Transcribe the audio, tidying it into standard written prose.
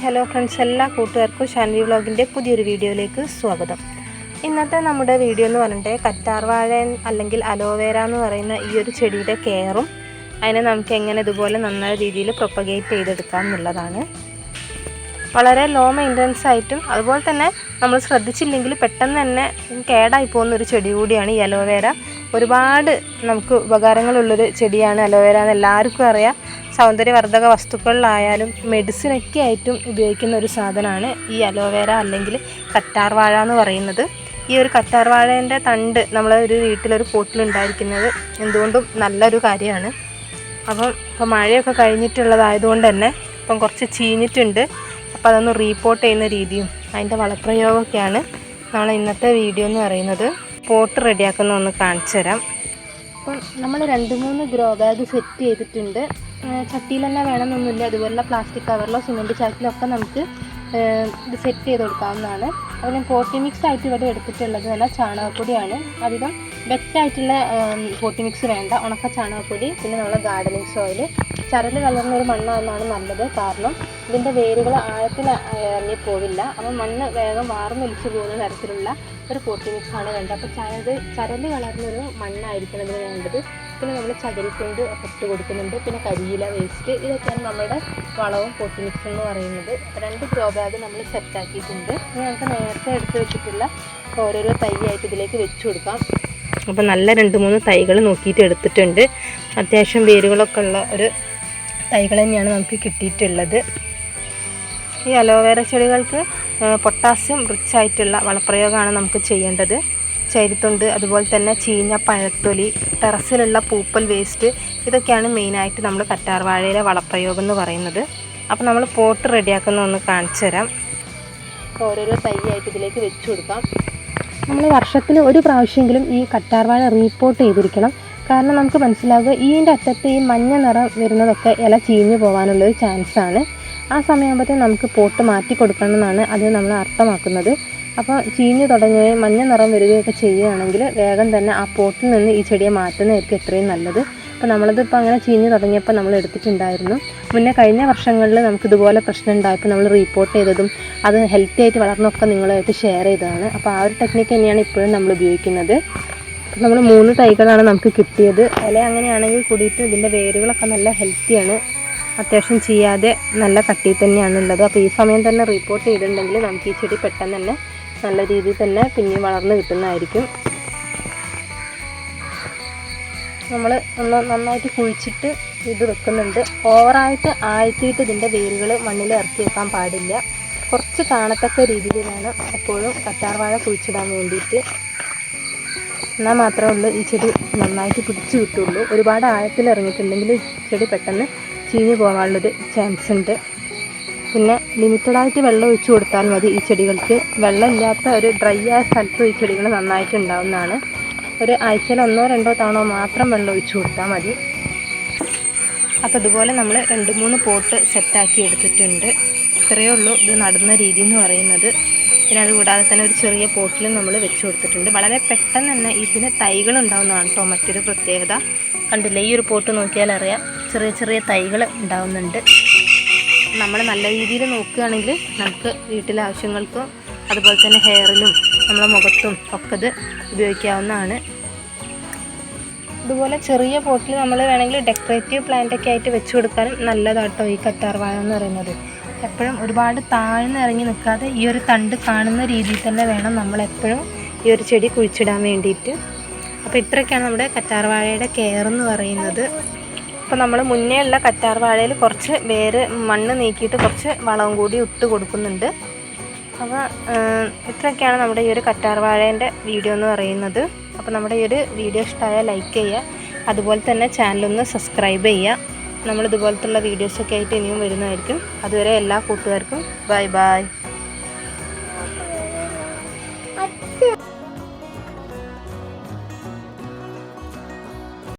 Hello friends, എല്ലാ കൂട്ടുകാർക്കും ഷാൻവി വ്ളോഗിൻ്റെ പുതിയൊരു വീഡിയോയിലേക്ക് സ്വാഗതം. ഇന്നത്തെ നമ്മുടെ വീഡിയോ എന്ന് പറഞ്ഞിട്ട് കറ്റാർവാഴ അല്ലെങ്കിൽ അലോവേര എന്ന് പറയുന്ന ഈ ഒരു ചെടിയുടെ കെയറും അതിനെ നമുക്ക് എങ്ങനെ ഇതുപോലെ നന്നായ രീതിയിൽ പ്രൊപ്പഗേറ്റ് ചെയ്തെടുക്കാം എന്നുള്ളതാണ്. വളരെ ലോ മെയിൻ്റനൻസ് ആയിട്ടും അതുപോലെ തന്നെ നമ്മൾ ശ്രദ്ധിച്ചില്ലെങ്കിൽ പെട്ടെന്ന് തന്നെ കേടായി പോകുന്നൊരു ചെടി കൂടിയാണ് ഈ അലോവേര. ഒരുപാട് നമുക്ക് ഉപകാരങ്ങളുള്ളൊരു ചെടിയാണ് അലോവേര എന്ന് എല്ലാവർക്കും അറിയാം. സൗന്ദര്യവർദ്ധക വസ്തുക്കളിലായാലും മെഡിസിനൊക്കെ ആയിട്ടും ഉപയോഗിക്കുന്ന ഒരു സാധനമാണ് ഈ അലോവേര അല്ലെങ്കിൽ കറ്റാർവാഴ എന്ന് പറയുന്നത്. ഈ ഒരു കറ്റാർവാഴേൻ്റെ തണ്ട് നമ്മളെ ഒരു വീട്ടിലൊരു പോട്ടിലുണ്ടായിരിക്കുന്നത് എന്തുകൊണ്ടും നല്ലൊരു കാര്യമാണ്. ഇപ്പം മഴയൊക്കെ കഴിഞ്ഞിട്ടുള്ളതായതുകൊണ്ട് തന്നെ ഇപ്പം കുറച്ച് ചീഞ്ഞിട്ടുണ്ട്. അപ്പോൾ അതൊന്ന് റീപോർട്ട് ചെയ്യുന്ന രീതിയും അതിൻ്റെ വളപ്രയോഗമൊക്കെയാണ് നമ്മൾ ഇന്നത്തെ വീഡിയോ എന്ന് പറയുന്നത്. പോട്ട് റെഡിയാക്കുന്ന ഒന്ന് കാണിച്ചു തരാം. അപ്പം നമ്മൾ 2-3 ഗ്രോ ബാഗ് സെറ്റ് ചെയ്തിട്ടുണ്ട്. ചട്ടിയിൽ തന്നെ വേണമെന്നൊന്നുമില്ല, അതുപോലുള്ള പ്ലാസ്റ്റിക് കവറിലോ സിമെൻറ്റ് ചാക്കിലോ ഒക്കെ നമുക്ക് ഇത് സെറ്റ് ചെയ്ത് കൊടുക്കാവുന്നതാണ്. അപ്പോൾ ഞാൻ പോട്ടി മിക്സ് ആയിട്ട് ഇവിടെ എടുത്തിട്ടുള്ളത് നല്ല ചാണകപ്പൊടിയാണ്. അധികം വെറ്റായിട്ടുള്ള പോട്ടി മിക്സ് വേണ്ട, ഉണക്ക ചാണകപ്പൊടി, പിന്നെ നമ്മളെ ഗാർഡനിങ് സോയിൽ. ചരൽ കലർന്നൊരു മണ്ണാണെന്നാണ് നല്ലത്, കാരണം ഇതിൻ്റെ വേരുകൾ ആഴത്തിൽ ഇറങ്ങി പോവില്ല. അപ്പോൾ മണ്ണ് വേഗം വാർന്നൊലിച്ച് പോകുന്ന തരത്തിലുള്ള ഒരു പോട്ടി മിക്സാണ് വേണ്ടത്. അപ്പോൾ ചരൽ കലർന്നൊരു മണ്ണായിരിക്കണം ഇതിന് വേണ്ടത്. പിന്നെ നമ്മൾ ചകിരിക്കൊണ്ട് ഇട്ട് കൊടുക്കുന്നുണ്ട്, പിന്നെ കരിയില വേസ്റ്റ്, ഇതൊക്കെയാണ് നമ്മുടെ വളവും പോട്ടി മിക്സ് എന്ന് പറയുന്നത്. 2 ഗ്രോ ബാഗ് നമ്മൾ സെറ്റാക്കിയിട്ടുണ്ട്. ഇനി നമുക്ക് നേരത്തെ എടുത്ത് വെച്ചിട്ടുള്ള ഓരോരോ തൈയായിട്ട് ഇതിലേക്ക് വെച്ച് കൊടുക്കാം. അപ്പോൾ നല്ല 2-3 തൈകൾ നോക്കിയിട്ട് എടുത്തിട്ടുണ്ട്. അത്യാവശ്യം വേരുകളൊക്കെ ഉള്ള ഒരു തൈകൾ തന്നെയാണ് നമുക്ക് കിട്ടിയിട്ടുള്ളത്. ഈ അലോവേര ചെടികൾക്ക് പൊട്ടാസ്യം റിച്ച് ആയിട്ടുള്ള വളപ്രയോഗമാണ് നമുക്ക് ചെയ്യേണ്ടത്. ചരിത്തുണ്ട്, അതുപോലെ തന്നെ ചീഞ്ഞ പഴത്തൊലി, ടെറസിലുള്ള പൂപ്പൽ വേസ്റ്റ്, ഇതൊക്കെയാണ് മെയിനായിട്ട് നമ്മൾ കറ്റാർവാഴയിലെ വളപ്രയോഗം എന്ന് പറയുന്നത്. അപ്പോൾ നമ്മൾ പോട്ട് റെഡിയാക്കുന്ന ഒന്ന് കാണിച്ചു തരാം. ഓരോരോ തൈയായിട്ട് ഇതിലേക്ക് വെച്ച് കൊടുക്കാം. നമ്മൾ വർഷത്തിൽ ഒരു പ്രാവശ്യമെങ്കിലും ഈ കറ്റാർവാഴ റീപോർട്ട് ചെയ്തിരിക്കണം. കാരണം നമുക്ക് മനസ്സിലാവുക ഇതിൻ്റെ അറ്റത്ത് ഈ മഞ്ഞ നിറം വരുന്നതൊക്കെ ഇല ചീഞ്ഞു പോകാനുള്ളൊരു ചാൻസാണ്. ആ സമയമാകുമ്പോഴത്തേക്കും നമുക്ക് പോട്ട് മാറ്റി കൊടുക്കണം എന്നാണ് അത് നമ്മൾ അർത്ഥമാക്കുന്നത്. അപ്പോൾ ചീഞ്ഞു തുടങ്ങുകയും മഞ്ഞ നിറം വരികയൊക്കെ ചെയ്യുകയാണെങ്കിൽ വേഗം തന്നെ ആ പോട്ടിൽ നിന്ന് ഈ ചെടിയെ മാറ്റുന്നതായിരിക്കും എത്രയും നല്ലത്. അപ്പോൾ നമ്മളിതിപ്പോൾ അങ്ങനെ ചീഞ്ഞു തുടങ്ങിയപ്പോൾ നമ്മൾ എടുത്തിട്ടുണ്ടായിരുന്നു. മുന്നേ കഴിഞ്ഞ വർഷങ്ങളിൽ നമുക്കിതുപോലെ പ്രശ്നം ഉണ്ടായപ്പോൾ നമ്മൾ റീപോർട്ട് ചെയ്തതും അത് ഹെൽത്തി ആയിട്ട് വളർന്നൊക്കെ നിങ്ങളായിട്ട് ഷെയർ ചെയ്തതാണ്. അപ്പോൾ ആ ഒരു ടെക്നിക്ക് തന്നെയാണ് ഇപ്പോഴും നമ്മൾ ഉപയോഗിക്കുന്നത്. നമ്മൾ 3 തൈകളാണ് നമുക്ക് കിട്ടിയത്. ഇല അങ്ങനെയാണെങ്കിൽ കൂടിയിട്ട് ഇതിൻ്റെ വേരുകളൊക്കെ നല്ല ഹെൽത്തിയാണ്, അത്യാവശ്യം ചെയ്യാതെ നല്ല കട്ടി തന്നെയാണുള്ളത്. അപ്പോൾ ഈ സമയം തന്നെ റിപ്പോർട്ട് ചെയ്തിട്ടുണ്ടെങ്കിൽ നമുക്ക് ഈ ചെടി പെട്ടെന്ന് തന്നെ നല്ല രീതിയിൽ തന്നെ പിന്നെയും വളർന്ന് കിട്ടുന്നതായിരിക്കും. നമ്മൾ നന്നായിട്ട് കുഴിച്ചിട്ട് ഇത് വെക്കുന്നുണ്ട്. ഓവറായിട്ട് ആഴ്ത്തിയിട്ട് ഇതിൻ്റെ വേരുകൾ മണ്ണിൽ ഇറക്കി വെക്കാൻ പാടില്ല. കുറച്ച് കാണത്തക്ക രീതിയിൽ വേണം എപ്പോഴും കറ്റാർവാഴ കുഴിച്ചിടാൻ വേണ്ടിയിട്ട്. എന്നാൽ മാത്രമേ ഉള്ളൂ ഈ ചെടി നന്നായിട്ട് പിടിച്ചു കിട്ടുള്ളൂ. ഒരുപാട് ആഴത്തിൽ ഇറങ്ങിയിട്ടുണ്ടെങ്കിൽ ചെടി പെട്ടെന്ന് ചീഞ്ഞു പോകാനുള്ളൊരു ചാൻസ് ഉണ്ട്. പിന്നെ ലിമിറ്റഡായിട്ട് വെള്ളം ഒഴിച്ചു കൊടുത്താൽ മതി ഈ ചെടികൾക്ക്. വെള്ളമില്ലാത്ത ഒരു ഡ്രൈ ആയ സ്ഥലത്തും ഈ ചെടികൾ നന്നായിട്ട് ഉണ്ടാവുന്നതാണ്. ഒരു ആഴ്ചയിൽ 1-2 തവണ മാത്രം വെള്ളം ഒഴിച്ചു കൊടുത്താൽ മതി. അപ്പോൾ ഇതുപോലെ നമ്മൾ 2-3 പോട്ട് സെറ്റാക്കി എടുത്തിട്ടുണ്ട്. ഇത്രയേ ഉള്ളൂ ഇത് നടുന്ന രീതി എന്ന് പറയുന്നത്. പിന്നെ അതുകൂടാതെ തന്നെ ഒരു ചെറിയ പോട്ടിൽ നമ്മൾ വെച്ച് കൊടുത്തിട്ടുണ്ട്. വളരെ പെട്ടെന്ന് തന്നെ ഇതിന് തൈകൾ ഉണ്ടാവുന്നതാണ് കേട്ടോ മറ്റൊരു പ്രത്യേകത. കണ്ടില്ലേ, ഈ ഒരു പോട്ട് നോക്കിയാൽ അറിയാം ചെറിയ ചെറിയ തൈകൾ ഉണ്ടാവുന്നുണ്ട്. നമ്മൾ നല്ല രീതിയിൽ നോക്കുകയാണെങ്കിൽ നമുക്ക് വീട്ടിലെ ആവശ്യങ്ങൾക്കും അതുപോലെ തന്നെ ഹെയറിലും നമ്മളെ മുഖത്തും ഒക്കെ ഇത് ഉപയോഗിക്കാവുന്നതാണ്. ഇതുപോലെ ചെറിയ പോട്ടിൽ നമ്മൾ വേണമെങ്കിൽ ഡെക്കറേറ്റീവ് പ്ലാന്റൊക്കെ ആയിട്ട് വെച്ച് കൊടുക്കാനും നല്ലതാട്ടോ ഈ കറ്റാർവാഴ എന്ന് പറയുന്നത്. എപ്പോഴും ഒരുപാട് താഴ്ന്ന് ഇറങ്ങി നിൽക്കാതെ ഈ ഒരു തണ്ട് കാണുന്ന രീതിയിൽ തന്നെ വേണം നമ്മളെപ്പോഴും ഈ ഒരു ചെടി കുഴിച്ചിടാൻ വേണ്ടിയിട്ട്. അപ്പോൾ ഇത്രയൊക്കെയാണ് നമ്മുടെ കറ്റാർവാഴയുടെ കെയർ എന്ന് പറയുന്നത്. അപ്പോൾ നമ്മൾ മുന്നേ ഉള്ള കറ്റാർവാഴയിൽ കുറച്ച് മണ്ണ് നീക്കിയിട്ട് കുറച്ച് വളവും കൂടി ഇട്ട് കൊടുക്കുന്നുണ്ട്. അപ്പോൾ ഇത്രയൊക്കെയാണ് നമ്മുടെ ഈ ഒരു കറ്റാർവാഴേൻ്റെ വീഡിയോ എന്ന് പറയുന്നത്. അപ്പോൾ നമ്മുടെ ഈ ഒരു വീഡിയോ ഇഷ്ടമായാൽ ലൈക്ക് ചെയ്യുക, അതുപോലെ തന്നെ ചാനലൊന്ന് സബ്സ്ക്രൈബ് ചെയ്യുക. നമ്മളിതുപോലത്തുള്ള വീഡിയോസൊക്കെ ആയിട്ട് ഇനിയും വരുന്നതായിരിക്കും. അതുവരെ എല്ലാ കൂട്ടുകാർക്കും ബൈ ബൈ.